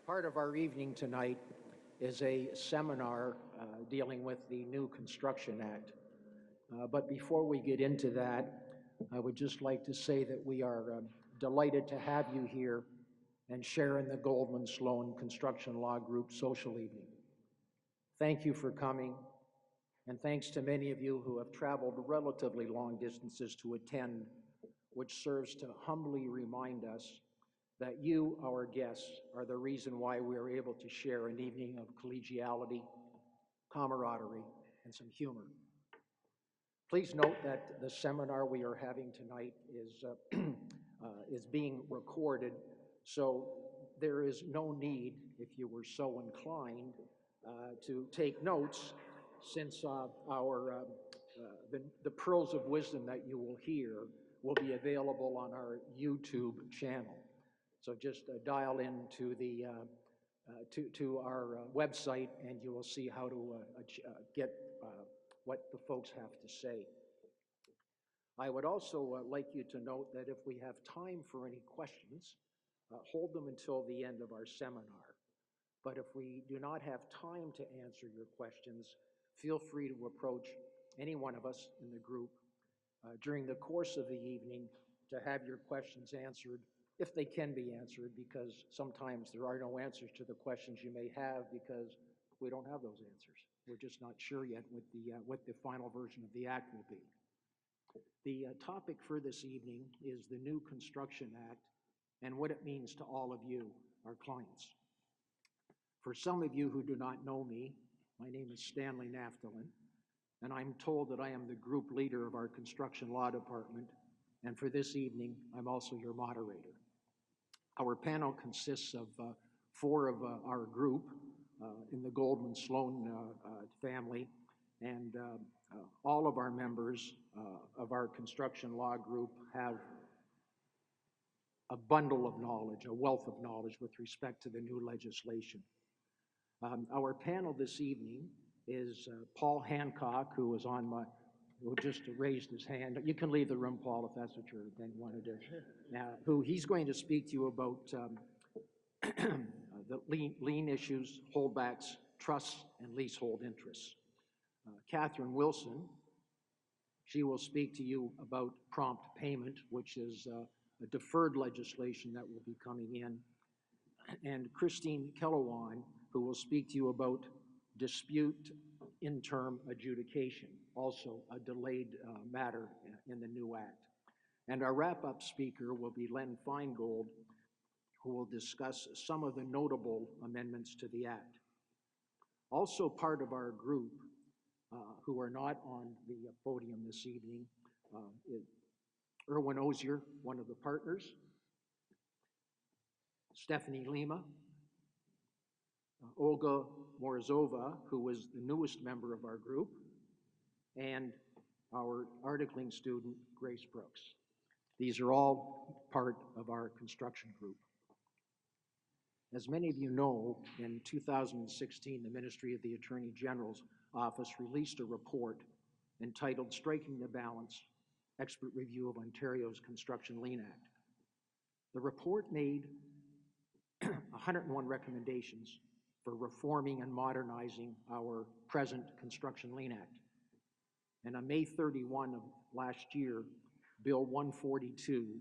Part of our evening tonight is a seminar dealing with the new Construction Act. But before we get into that, I would just like to say that we are delighted to have you here and share in the Goldman Sloan Construction Law Group social evening. Thank you for coming, and thanks to many of you who have traveled relatively long distances to attend, which serves to humbly remind us that you, our guests, are the reason why we are able to share an evening of collegiality, camaraderie, and some humor. Please note that the seminar we are having tonight is being recorded, so there is no need, if you were so inclined, to take notes, since the pearls of wisdom that you will hear will be available on our YouTube channel. So just dial in to our website, and you will see how to get what the folks have to say. I would also like you to note that if we have time for any questions, hold them until the end of our seminar. But if we do not have time to answer your questions, feel free to approach any one of us in the group during the course of the evening to have your questions answered, if they can be answered, because sometimes there are no answers to the questions you may have because we don't have those answers. We're just not sure yet what the final version of the Act will be. The topic for this evening is the new Construction Act and what it means to all of you, our clients. For some of you who do not know me, my name is Stanley Naftalin, and I'm told that I am the group leader of our construction law department, and for this evening, I'm also your moderator. Our panel consists of four of our group in the Goldman Sloan family, and all of our members of our construction law group have a bundle of knowledge, a wealth of knowledge with respect to the new legislation. Our panel this evening is Paul Hancock, who just raised his hand. You can leave the room, Paul, if that's what you want to do. Who he's going to speak to you about the lien issues, holdbacks, trusts, and leasehold interests. Catherine Wilson, she will speak to you about prompt payment, which is a deferred legislation that will be coming in. And Christine Kellowan, who will speak to you about dispute in-term adjudication, also a delayed matter in the new Act. And our wrap-up speaker will be Len Feingold, who will discuss some of the notable amendments to the Act. Also part of our group, who are not on the podium this evening, is Erwin Ozier, one of the partners, Stephanie Lima, Olga Morozova, who is the newest member of our group, and our articling student, Grace Brooks. These are all part of our construction group. As many of you know, in 2016, the Ministry of the Attorney General's Office released a report entitled Striking the Balance, Expert Review of Ontario's Construction Lien Act. The report made 101 recommendations for reforming and modernizing our present Construction Lien Act. And on May 31 of last year, Bill 142,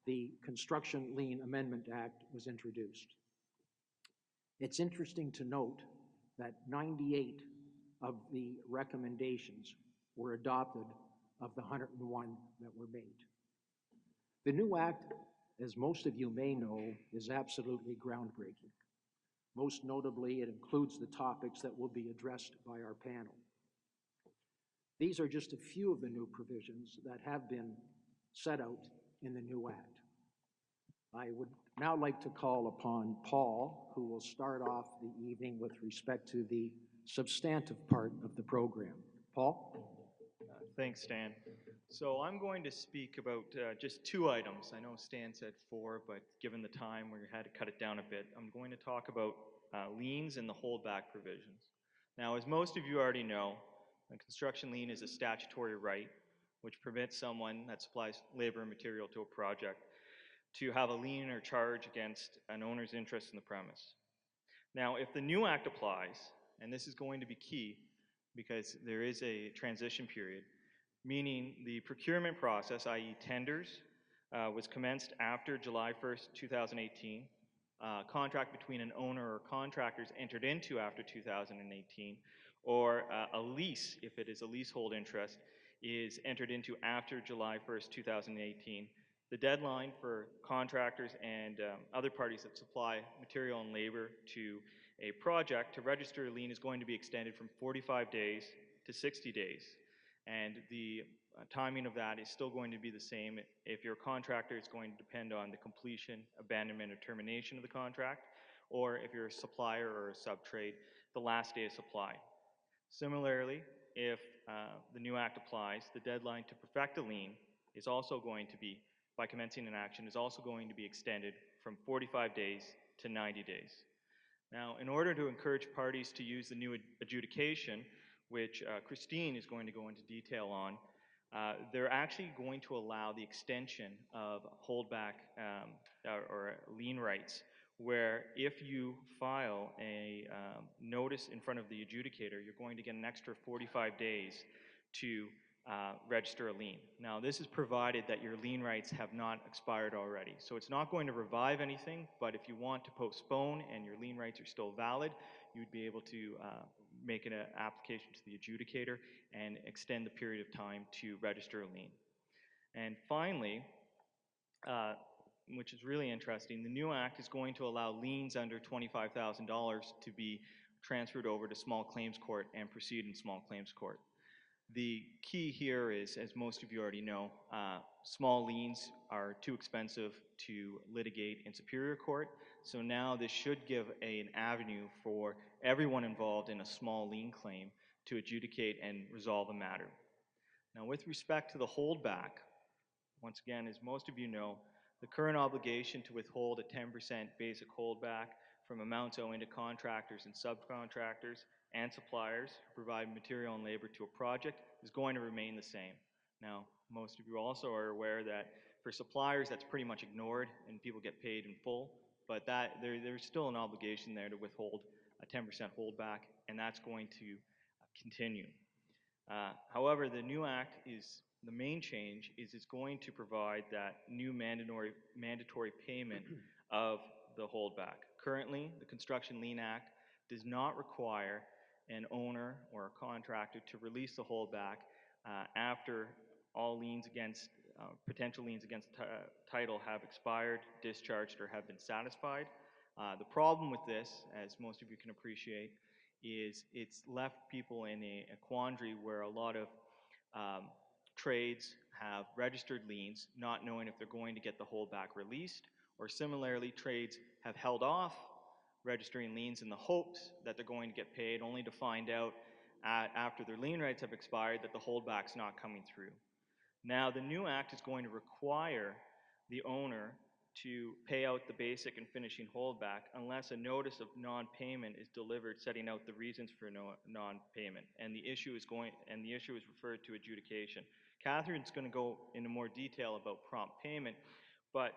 the Construction Lien Amendment Act, was introduced. It's interesting to note that 98 of the recommendations were adopted of the 101 that were made. The new Act, as most of you may know, is absolutely groundbreaking. Most notably, it includes the topics that will be addressed by our panel. These are just a few of the new provisions that have been set out in the new Act. I would now like to call upon Paul, who will start off the evening with respect to the substantive part of the program. Paul? Thanks, Stan. So I'm going to speak about just two items. I know Stan said four, but given the time, we had to cut it down a bit. I'm going to talk about liens and the holdback provisions. Now, as most of you already know, a construction lien is a statutory right which permits someone that supplies labor and material to a project to have a lien or charge against an owner's interest in the premise. Now, if the new act applies, and this is going to be key because there is a transition period, meaning the procurement process, i.e. tenders, was commenced after July 1st, 2018. Contract between an owner or contractors entered into after 2018, or a lease, if it is a leasehold interest, is entered into after July 1st, 2018. The deadline for contractors and other parties that supply material and labor to a project to register a lien is going to be extended from 45 days to 60 days. And the timing of that is still going to be the same. If you're a contractor, it's going to depend on the completion, abandonment, or termination of the contract, or if you're a supplier or a sub-trade, the last day of supply. Similarly, if the new act applies, the deadline to perfect a lien is also going to be, by commencing an action, is also going to be extended from 45 days to 90 days. Now, in order to encourage parties to use the new adjudication, which Christine is going to go into detail on, they're actually going to allow the extension of holdback or lien rights, where if you file a notice in front of the adjudicator, you're going to get an extra 45 days to register a lien. Now, this is provided that your lien rights have not expired already. So it's not going to revive anything, but if you want to postpone and your lien rights are still valid, you'd be able to make an application to the adjudicator and extend the period of time to register a lien. And finally, which is really interesting, the new act is going to allow liens under $25,000 to be transferred over to small claims court and proceed in small claims court. The key here is, as most of you already know, small liens are too expensive to litigate in Superior Court. So now this should give an avenue for everyone involved in a small lien claim to adjudicate and resolve a matter. Now, with respect to the holdback, once again, as most of you know, the current obligation to withhold a 10% basic holdback from amounts owing to contractors and subcontractors and suppliers who provide material and labor to a project is going to remain the same. Now, most of you also are aware that for suppliers, that's pretty much ignored and people get paid in full, but there's still an obligation there to withhold a 10% holdback, and that's going to continue. However, the new act is, the main change is it's going to provide that new mandatory payment of the holdback. Currently, the Construction Lien Act does not require an owner or a contractor to release the holdback after all liens against, potential liens against title have expired, discharged, or have been satisfied. The problem with this, as most of you can appreciate, is it's left people in a quandary where a lot of trades have registered liens, not knowing if they're going to get the holdback released, or similarly, trades have held off registering liens in the hopes that they're going to get paid, only to find out after their lien rights have expired that the holdback's not coming through. Now, the new act is going to require the owner to pay out the basic and finishing holdback unless a notice of non-payment is delivered setting out the reasons for non-payment, and the issue is referred to adjudication. Catherine's going to go into more detail about prompt payment, but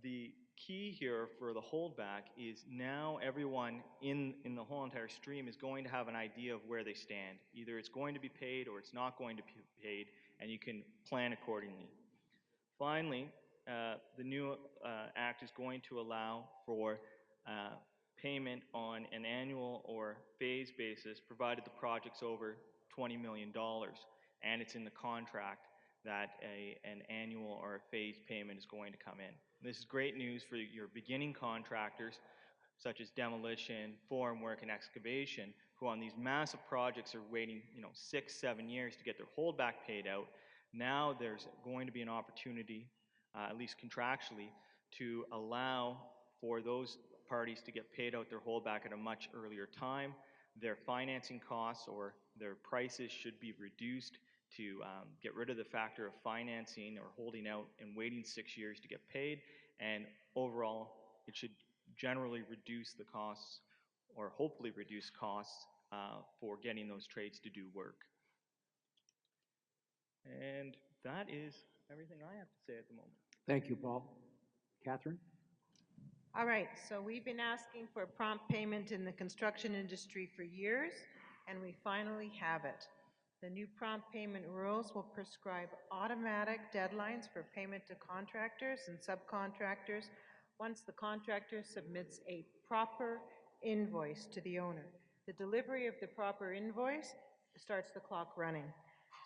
the key here for the holdback is now everyone in the whole entire stream is going to have an idea of where they stand. Either it's going to be paid or it's not going to be paid, and you can plan accordingly. Finally, the new act is going to allow for payment on an annual or phase basis, provided the project's over $20 million, and it's in the contract that an annual or a phase payment is going to come in. This is great news for your beginning contractors, such as demolition, form work, and excavation, who on these massive projects are waiting 6, 7 years to get their holdback paid out. Now there's going to be an opportunity, at least contractually, to allow for those parties to get paid out their holdback at a much earlier time. Their financing costs or their prices should be reduced to get rid of the factor of financing or holding out and waiting 6 years to get paid, and overall it should generally reduce the costs, or hopefully reduce costs, for getting those trades to do work. And that is everything I have to say at the moment. Thank you, Paul. Catherine? All right, so we've been asking for prompt payment in the construction industry for years, and we finally have it. The new prompt payment rules will prescribe automatic deadlines for payment to contractors and subcontractors once the contractor submits a proper invoice to the owner. The delivery of the proper invoice starts the clock running.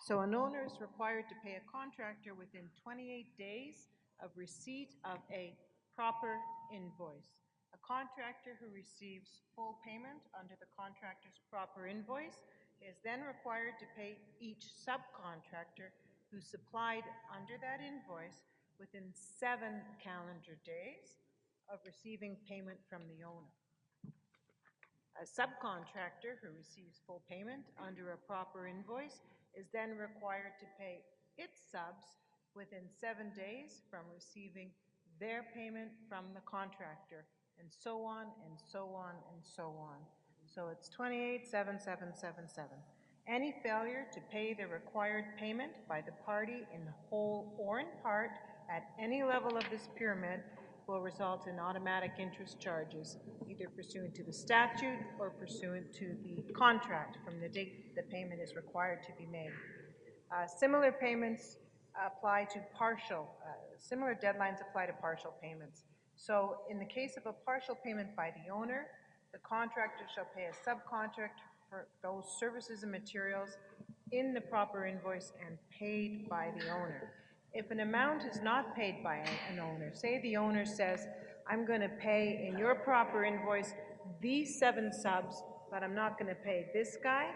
So an owner is required to pay a contractor within 28 days of receipt of a proper invoice. A contractor who receives full payment under the contractor's proper invoice is then required to pay each subcontractor who supplied under that invoice within 7 calendar days of receiving payment from the owner. A subcontractor who receives full payment under a proper invoice is then required to pay its subs within 7 days from receiving their payment from the contractor, and so on, and so on, and so on. So it's 287777. Any failure to pay the required payment by the party in whole or in part at any level of this pyramid will result in automatic interest charges, either pursuant to the statute or pursuant to the contract from the date the payment is required to be made. Similar payments apply to similar deadlines apply to partial payments. So in the case of a partial payment by the owner, the contractor shall pay a subcontract for those services and materials in the proper invoice and paid by the owner. If an amount is not paid by an owner, say the owner says, I'm going to pay in your proper invoice these 7 subs, but I'm not going to pay this guy,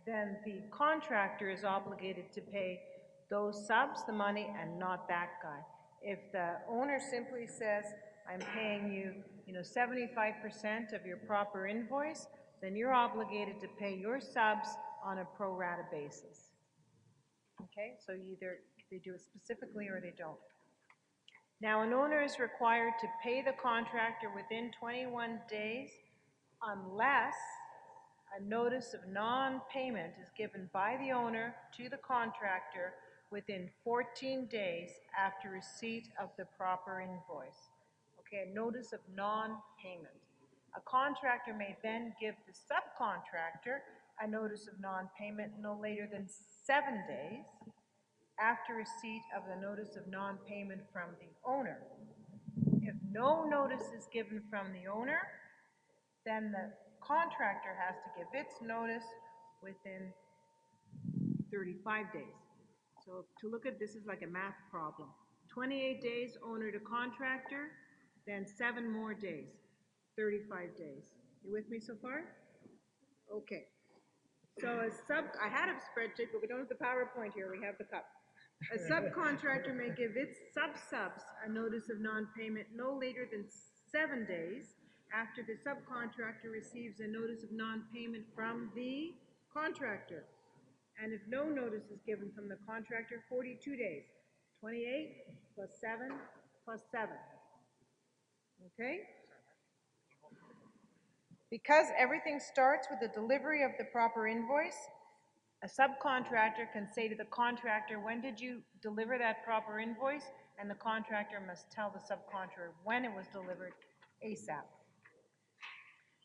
then the contractor is obligated to pay those subs the money and not that guy. If the owner simply says, I'm paying you, 75% of your proper invoice, then you're obligated to pay your subs on a pro rata basis. Okay, so either they do it specifically or they don't. Now, an owner is required to pay the contractor within 21 days unless a notice of non-payment is given by the owner to the contractor within 14 days after receipt of the proper invoice. Okay, a notice of non-payment. A contractor may then give the subcontractor a notice of non-payment no later than 7 days after receipt of the notice of non-payment from the owner. If no notice is given from the owner, then the contractor has to give its notice within 35 days. So to look at this is like a math problem. 28 days owner to contractor, then 7 more days, 35 days. You with me so far? Okay. So I had a spreadsheet, but we don't have the PowerPoint here, we have the cup. A subcontractor may give its subs a notice of non-payment no later than 7 days after the subcontractor receives a notice of non-payment from the contractor. And if no notice is given from the contractor, 42 days. 28 plus 7 plus 7. Okay? Because everything starts with the delivery of the proper invoice, a subcontractor can say to the contractor, when did you deliver that proper invoice? And the contractor must tell the subcontractor when it was delivered ASAP.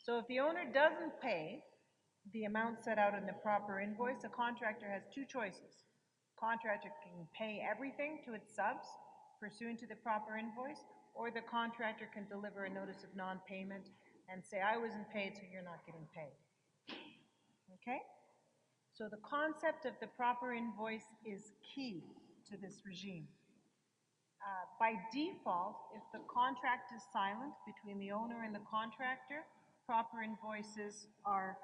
So if the owner doesn't pay the amount set out in the proper invoice, the contractor has 2 choices. Contractor can pay everything to its subs pursuant to the proper invoice, or the contractor can deliver a notice of non-payment and say, I wasn't paid, so you're not getting paid. Okay? So the concept of the proper invoice is key to this regime. By default, if the contract is silent between the owner and the contractor, proper invoices are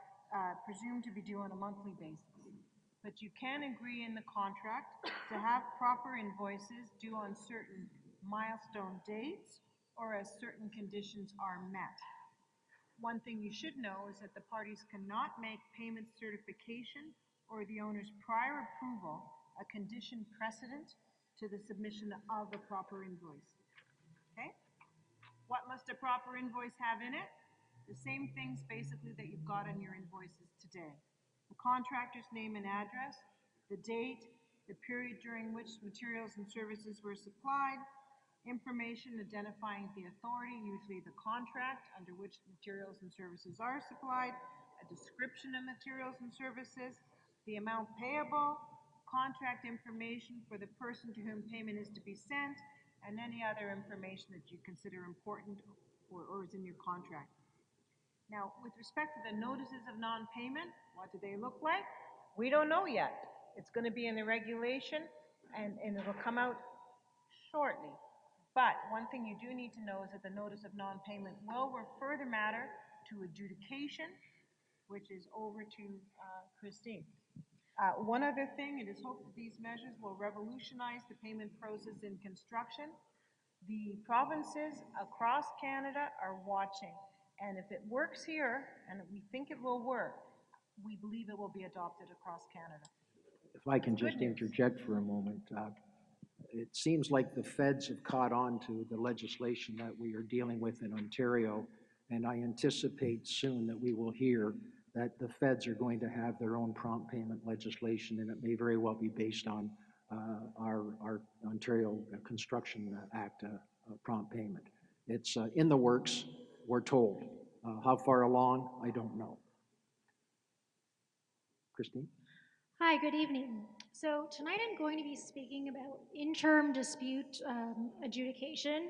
presumed to be due on a monthly basis. But you can agree in the contract to have proper invoices due on certain milestone dates or as certain conditions are met. One thing you should know is that the parties cannot make payment certification or the owner's prior approval a condition precedent to the submission of a proper invoice. Okay? What must a proper invoice have in it? The same things basically that you've got on your invoices today. The contractor's name and address, the date, the period during which materials and services were supplied, information identifying the authority, usually the contract under which materials and services are supplied, a description of materials and services, the amount payable, contract information for the person to whom payment is to be sent, and any other information that you consider important or is in your contract. Now, with respect to the notices of non-payment, what do they look like? We don't know yet. It's going to be in the regulation, and it'll come out shortly. But one thing you do need to know is that the notice of non-payment will refer the matter to adjudication, which is over to Christine. One other thing, it is hoped that these measures will revolutionize the payment process in construction. The provinces across Canada are watching, and if it works here, and we think it will work, we believe it will be adopted across Canada. If I can just interject for a moment, it seems like the feds have caught on to the legislation that we are dealing with in Ontario, and I anticipate soon that we will hear that the feds are going to have their own prompt payment legislation, and it may very well be based on our Ontario Construction Act prompt payment. It's in the works, we're told. How far along, I don't know. Christine? Hi, good evening. So tonight I'm going to be speaking about interim dispute adjudication.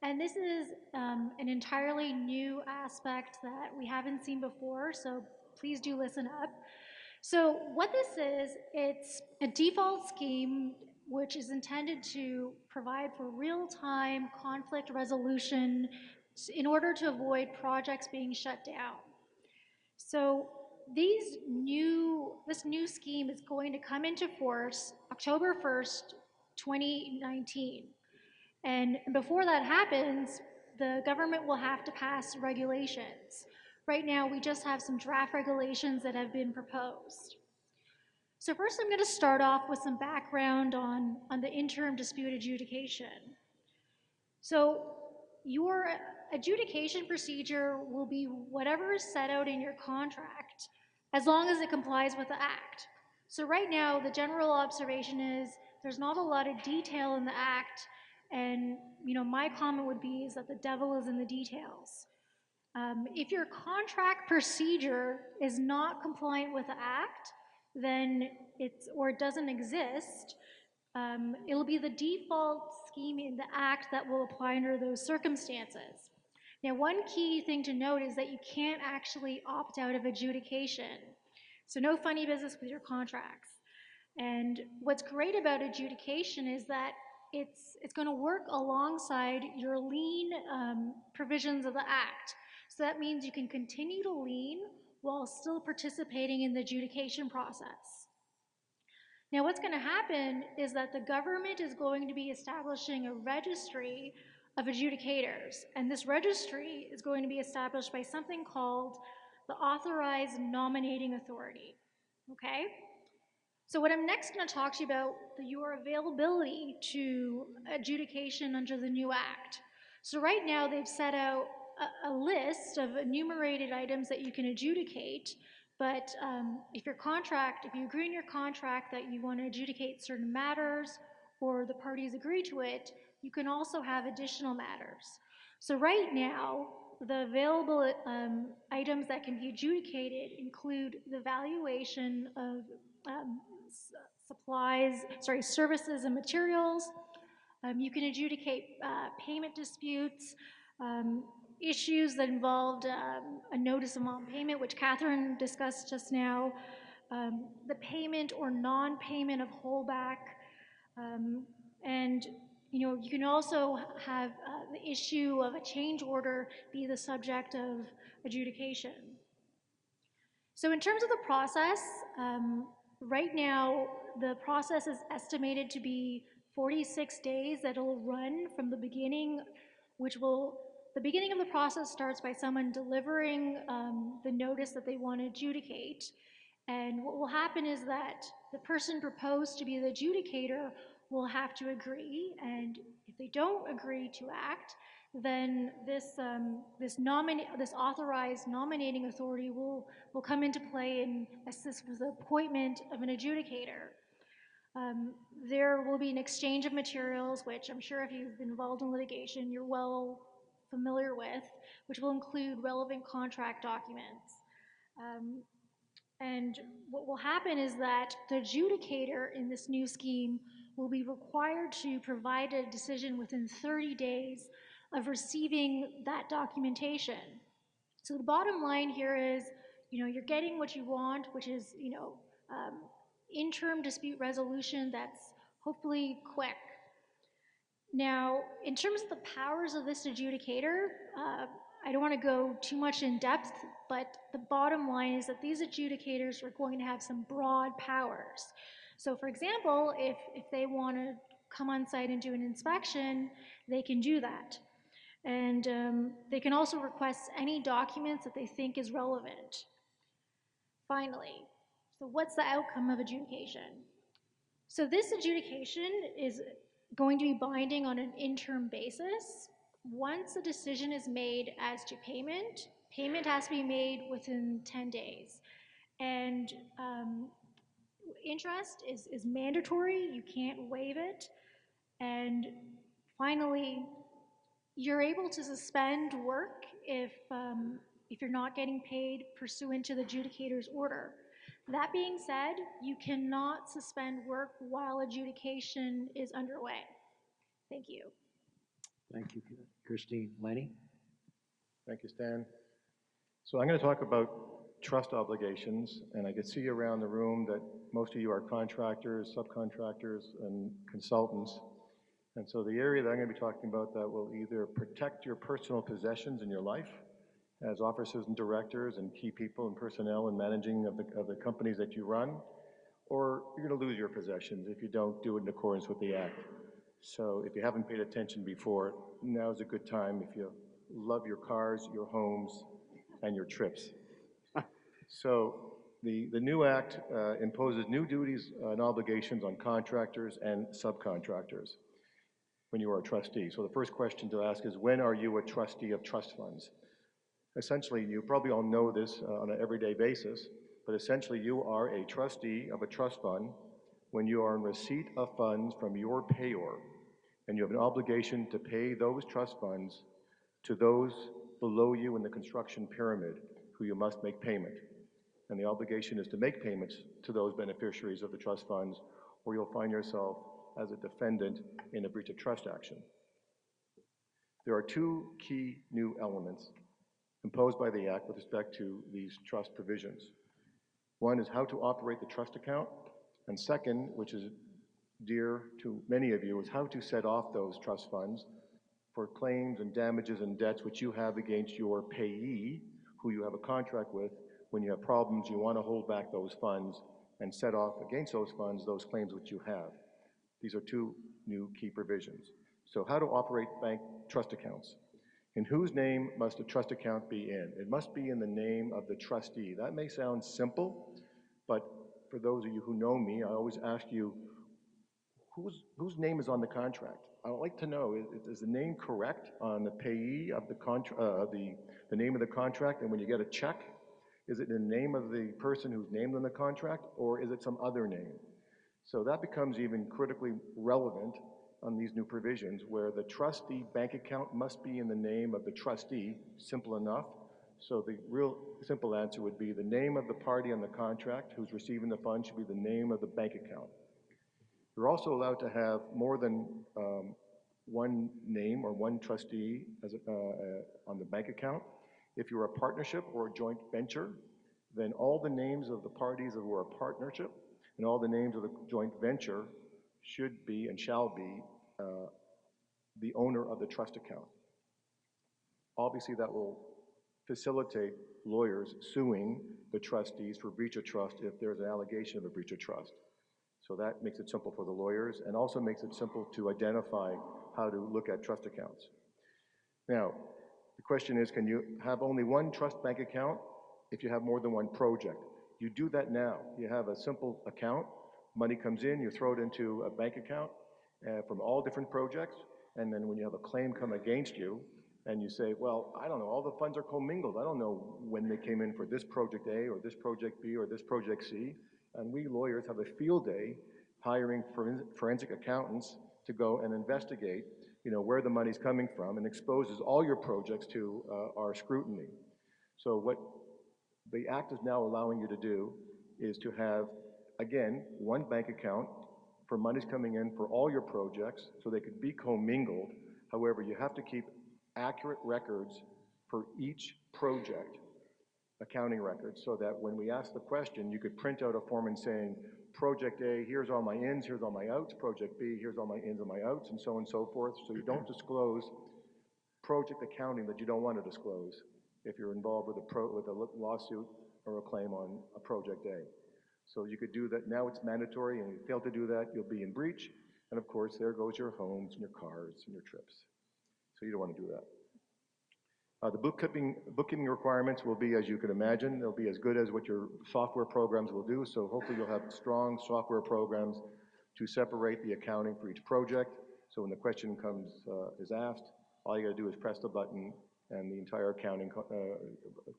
And this is an entirely new aspect that we haven't seen before, so please do listen up. So what this is, it's a default scheme which is intended to provide for real-time conflict resolution in order to avoid projects being shut down. So this new scheme is going to come into force October 1st, 2019. And before that happens, the government will have to pass regulations. Right now, we just have some draft regulations that have been proposed. So first, I'm going to start off with some background on the interim dispute adjudication. So your adjudication procedure will be whatever is set out in your contract, as long as it complies with the Act. So right now, the general observation is there's not a lot of detail in the Act, and my comment would be is that the devil is in the details. If your contract procedure is not compliant with the Act, then or it doesn't exist, it'll be the default scheme in the Act that will apply under those circumstances. Now, one key thing to note is that you can't actually opt out of adjudication. So no funny business with your contracts. And what's great about adjudication is that it's going to work alongside your lien provisions of the Act. So that means you can continue to lien while still participating in the adjudication process. Now, what's going to happen is that the government is going to be establishing a registry of adjudicators, and this registry is going to be established by something called the Authorized Nominating Authority. Okay? So what I'm next going to talk to you about your availability to adjudication under the new Act. So right now they've set out a list of enumerated items that you can adjudicate, but if you agree in your contract that you want to adjudicate certain matters or the parties agree to it, you can also have additional matters. So right now, the available items that can be adjudicated include the valuation of services and materials. You can adjudicate payment disputes, issues that involved a notice of non-payment, which Catherine discussed just now, the payment or non-payment of holdback, and you can also have the issue of a change order be the subject of adjudication. So in terms of the process, right now the process is estimated to be 46 days that it'll run from the beginning, the beginning of the process starts by someone delivering the notice that they want to adjudicate. And what will happen is that the person proposed to be the adjudicator will have to agree, and if they don't agree to act, then this authorized nominating authority will come into play and assist with the appointment of an adjudicator. There will be an exchange of materials, which I'm sure if you've been involved in litigation, you're well familiar with, which will include relevant contract documents. Um, and what will happen is that the adjudicator in this new scheme will be required to provide a decision within 30 days of receiving that documentation. So the bottom line here is, you're getting what you want, which is, interim dispute resolution that's hopefully quick. Now, in terms of the powers of this adjudicator, I don't want to go too much in depth, but the bottom line is that these adjudicators are going to have some broad powers. So, for example, if they want to come on site and do an inspection, they can do that. And they can also request any documents that they think is relevant. Finally, so what's the outcome of adjudication? So this adjudication is going to be binding on an interim basis. Once a decision is made as to payment, payment has to be made within 10 days. And interest is mandatory, you can't waive it. And finally, you're able to suspend work if you're not getting paid pursuant to the adjudicator's order. That being said, you cannot suspend work while adjudication is underway. Thank you. Thank you, Christine. Lenny? Thank you, Stan. So I'm going to talk about trust obligations, and I can see around the room that most of you are contractors, subcontractors, and consultants. And so the area that I'm going to be talking about that will either protect your personal possessions in your life as officers and directors and key people and personnel and managing of the companies that you run, or you're going to lose your possessions if you don't do it in accordance with the Act. So if you haven't paid attention before, now's a good time if you love your cars, your homes, and your trips. So the new Act imposes new duties and obligations on contractors and subcontractors when you are a trustee. So the first question to ask is, when are you a trustee of trust funds? Essentially, you probably all know this on an everyday basis, but essentially you are a trustee of a trust fund when you are in receipt of funds from your payor, and you have an obligation to pay those trust funds to those below you in the construction pyramid who you must make payment. And the obligation is to make payments to those beneficiaries of the trust funds, or you'll find yourself as a defendant in a breach of trust action. There are two key new elements imposed by the Act with respect to these trust provisions. One is how to operate the trust account, and second, which is dear to many of you, is how to set off those trust funds for claims and damages and debts which you have against your payee, who you have a contract with. When you have problems, you want to hold back those funds and set off against those funds those claims which you have. These are two new key provisions. So how to operate bank trust accounts. In whose name must a trust account be in? It must be in the name of the trustee. That may sound simple, but for those of you who know me, I always ask you, whose name is on the contract? I would like to know, is the name correct on the payee of the name of the contract? And when you get a check, is it in the name of the person who's named on the contract, or is it some other name? So that becomes even critically relevant on these new provisions, where the trustee bank account must be in the name of the trustee. Simple enough. So the real simple answer would be the name of the party on the contract who's receiving the funds should be the name of the bank account. You're also allowed to have more than one name or one trustee as on the bank account. If you're a partnership or a joint venture, then all the names of the parties who are a partnership and all the names of the joint venture should be and shall be the owner of the trust account. Obviously, that will facilitate lawyers suing the trustees for breach of trust if there's an allegation of a breach of trust. So that makes it simple for the lawyers and also makes it simple to identify how to look at trust accounts. Now, the question is, can you have only one trust bank account if you have more than one project? You do that now. You have a simple account, money comes in, you throw it into a bank account from all different projects, and then when you have a claim come against you, and you say, well, I don't know, all the funds are commingled. I don't know when they came in for this project A or this project B or this project C. And we lawyers have a field day hiring forensic accountants to go and investigate, where the money's coming from, and exposes all your projects to our scrutiny. So what the Act is now allowing you to do is to have, again, one bank account for monies coming in for all your projects, so they could be commingled. However, you have to keep accurate records for each project, accounting records, so that when we ask the question, you could print out a form and saying, Project A, here's all my ins, here's all my outs. Project B, here's all my ins and my outs, and so on and so forth. So you don't disclose project accounting that you don't want to disclose if you're involved with a lawsuit or a claim on a Project A. So you could do that. Now it's mandatory, and if you fail to do that, you'll be in breach. And of course, there goes your homes and your cars and your trips. So you don't want to do that. The bookkeeping requirements will be, as you can imagine, they'll be as good as what your software programs will do. So hopefully you'll have strong software programs to separate the accounting for each project. So when the question is asked, all you got to do is press the button, and the entire accounting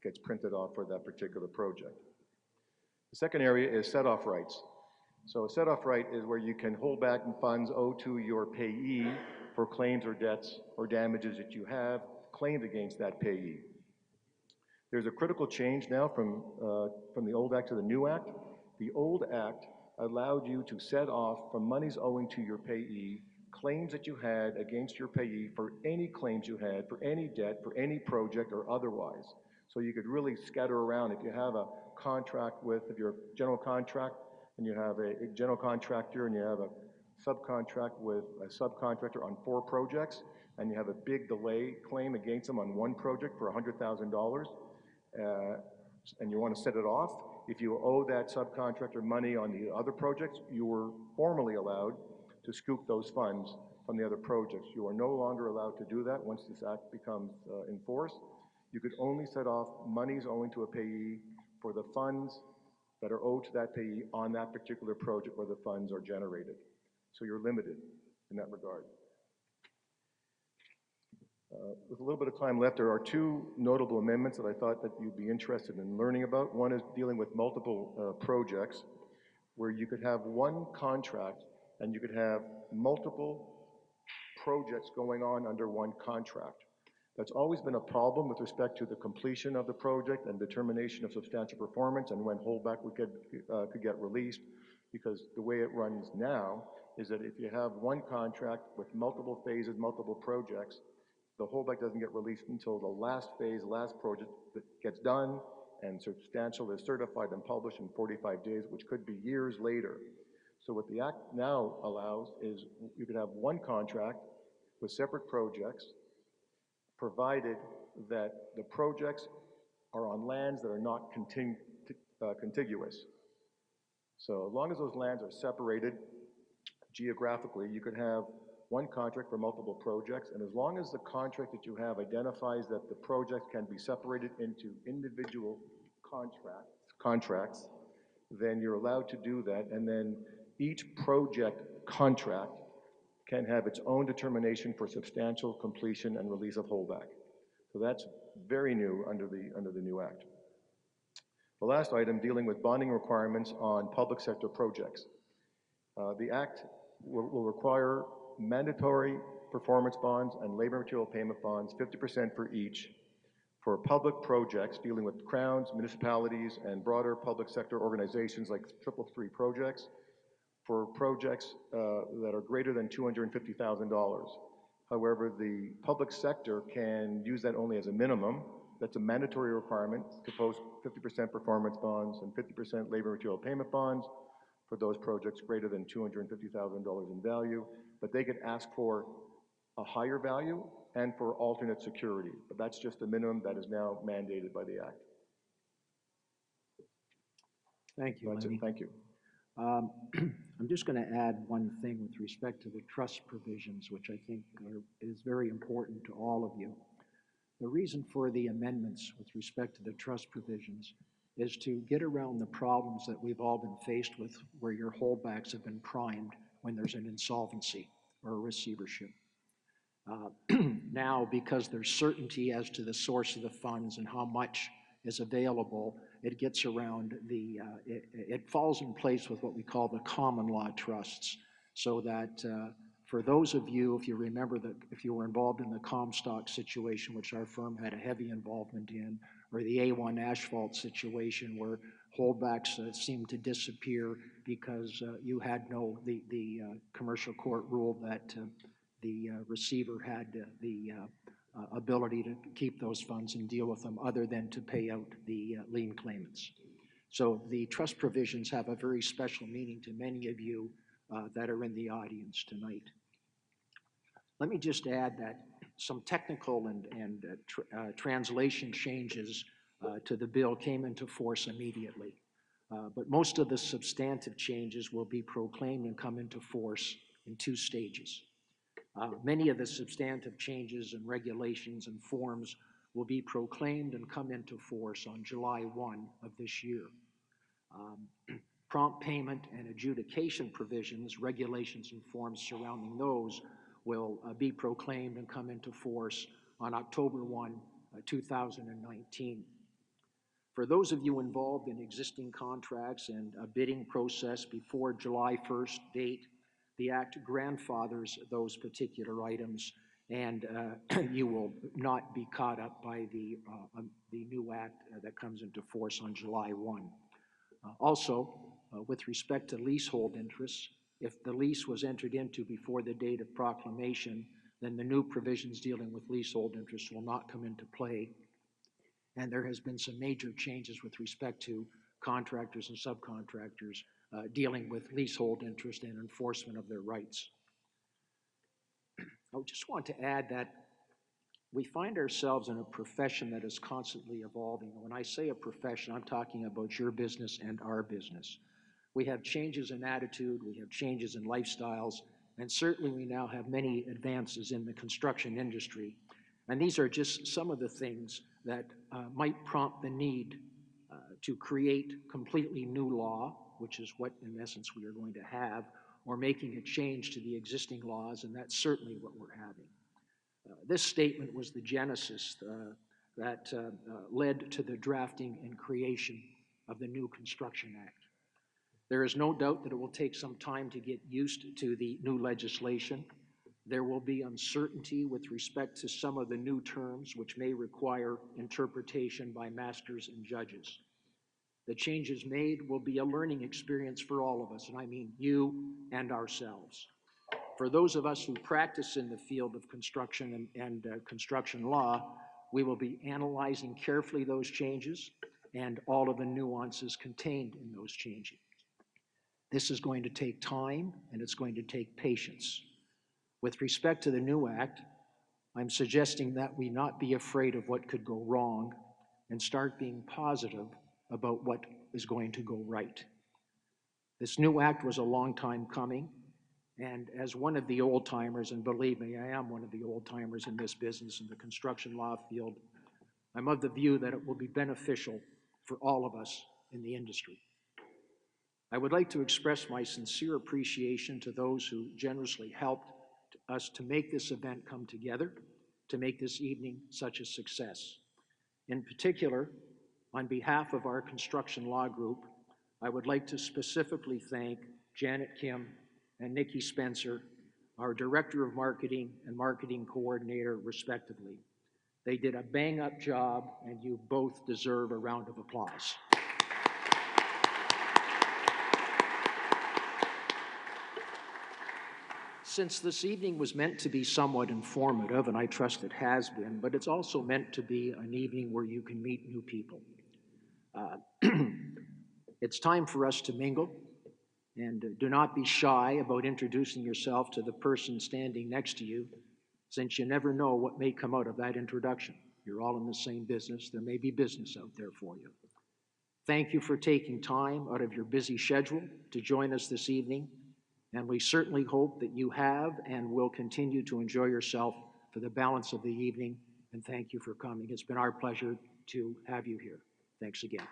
gets printed off for that particular project. The second area is set-off rights. So a set-off right is where you can hold back funds owed to your payee for claims or debts or damages that you have claimed against that payee. There's a critical change now from the old Act to the new Act. The old Act allowed you to set off from monies owing to your payee claims that you had against your payee for any claims you had, for any debt, for any project or otherwise. So you could really scatter around. If you have a contract if you're a general contract and you have a general contractor and you have a subcontract with a subcontractor on 4 projects, and you have a big delay claim against them on one project for $100,000, and you want to set it off, if you owe that subcontractor money on the other projects, you were formerly allowed to scoop those funds from the other projects. You are no longer allowed to do that once this Act becomes in force. You could only set off monies owing to a payee for the funds that are owed to that payee on that particular project where the funds are generated. So you're limited in that regard. With a little bit of time left, there are 2 notable amendments that I thought that you'd be interested in learning about. One is dealing with multiple projects, where you could have one contract and you could have multiple projects going on under one contract. That's always been a problem with respect to the completion of the project and determination of substantial performance and when holdback could get released, because the way it runs now is that if you have one contract with multiple phases, multiple projects, the holdback doesn't get released until the last phase, last project that gets done and substantial is certified and published in 45 days, which could be years later. So what the Act now allows is you could have one contract with separate projects, provided that the projects are on lands that are not contiguous. So as long as those lands are separated geographically, you could have one contract for multiple projects, and as long as the contract that you have identifies that the projects can be separated into individual contracts, then you're allowed to do that, and then each project contract can have its own determination for substantial completion and release of holdback. So that's very new under the new Act. The last item, dealing with bonding requirements on public sector projects. The Act will require mandatory performance bonds and labor material payment bonds, 50% for each, for public projects dealing with crowns, municipalities, and broader public sector organizations like 333 projects, for projects that are greater than $250,000. However, the public sector can use that only as a minimum. That's a mandatory requirement to post 50% performance bonds and 50% labor material payment bonds for those projects greater than $250,000 in value, but they could ask for a higher value and for alternate security, but that's just the minimum that is now mandated by the Act. Thank you, That's Lenny. it, thank you. I'm just going to add one thing with respect to the trust provisions, which I think is very important to all of you. The reason for the amendments with respect to the trust provisions is to get around the problems that we've all been faced with where your holdbacks have been primed when there's an insolvency or a receivership. Now, because there's certainty as to the source of the funds and how much is available, it gets around it falls in place with what we call the common law trusts, so that for those of you, if you remember that, if you were involved in the Comstock situation, which our firm had a heavy involvement in, or the A1 asphalt situation where holdbacks seemed to disappear because you had the commercial court ruled that the receiver had the ability to keep those funds and deal with them other than to pay out the lien claimants. So the trust provisions have a very special meaning to many of you that are in the audience tonight. Let me just add that some technical and translation changes to the bill came into force immediately. But most of the substantive changes will be proclaimed and come into force in 2 stages. Many of the substantive changes and regulations and forms will be proclaimed and come into force on July 1 of this year. Prompt payment and adjudication provisions, regulations and forms surrounding those will be proclaimed and come into force on October 1, 2019. For those of you involved in existing contracts and a bidding process before July 1st date, the Act grandfathers those particular items, and you will not be caught up by the new Act that comes into force on July 1. Also, with respect to leasehold interests, if the lease was entered into before the date of proclamation, then the new provisions dealing with leasehold interests will not come into play. And there has been some major changes with respect to contractors and subcontractors dealing with leasehold interest and enforcement of their rights. I just want to add that we find ourselves in a profession that is constantly evolving. When I say a profession, I'm talking about your business and our business. We have changes in attitude, we have changes in lifestyles, and certainly we now have many advances in the construction industry. And these are just some of the things that might prompt the need to create completely new law, which is what in essence we are going to have, or making a change to the existing laws, and that's certainly what we're having. This statement was the genesis that led to the drafting and creation of the new Construction Act. There is no doubt that it will take some time to get used to the new legislation. There will be uncertainty with respect to some of the new terms, which may require interpretation by masters and judges. The changes made will be a learning experience for all of us, and I mean you and ourselves. For those of us who practice in the field of construction and construction law, we will be analyzing carefully those changes and all of the nuances contained in those changes. This is going to take time, and it's going to take patience. With respect to the new Act, I'm suggesting that we not be afraid of what could go wrong and start being positive about what is going to go right. This new Act was a long time coming, and as one of the old-timers, and believe me, I am one of the old-timers in this business in the construction law field, I'm of the view that it will be beneficial for all of us in the industry. I would like to express my sincere appreciation to those who generously helped us to make this event come together, to make this evening such a success. In particular, on behalf of our construction law group, I would like to specifically thank Janet Kim and Nikki Spencer, our Director of Marketing and Marketing Coordinator, respectively. They did a bang-up job, and you both deserve a round of applause. Since this evening was meant to be somewhat informative, and I trust it has been, but it's also meant to be an evening where you can meet new people. It's time for us to mingle, and do not be shy about introducing yourself to the person standing next to you, since you never know what may come out of that introduction. You're all in the same business. There may be business out there for you. Thank you for taking time out of your busy schedule to join us this evening, and we certainly hope that you have and will continue to enjoy yourself for the balance of the evening, and thank you for coming. It's been our pleasure to have you here. Thanks again.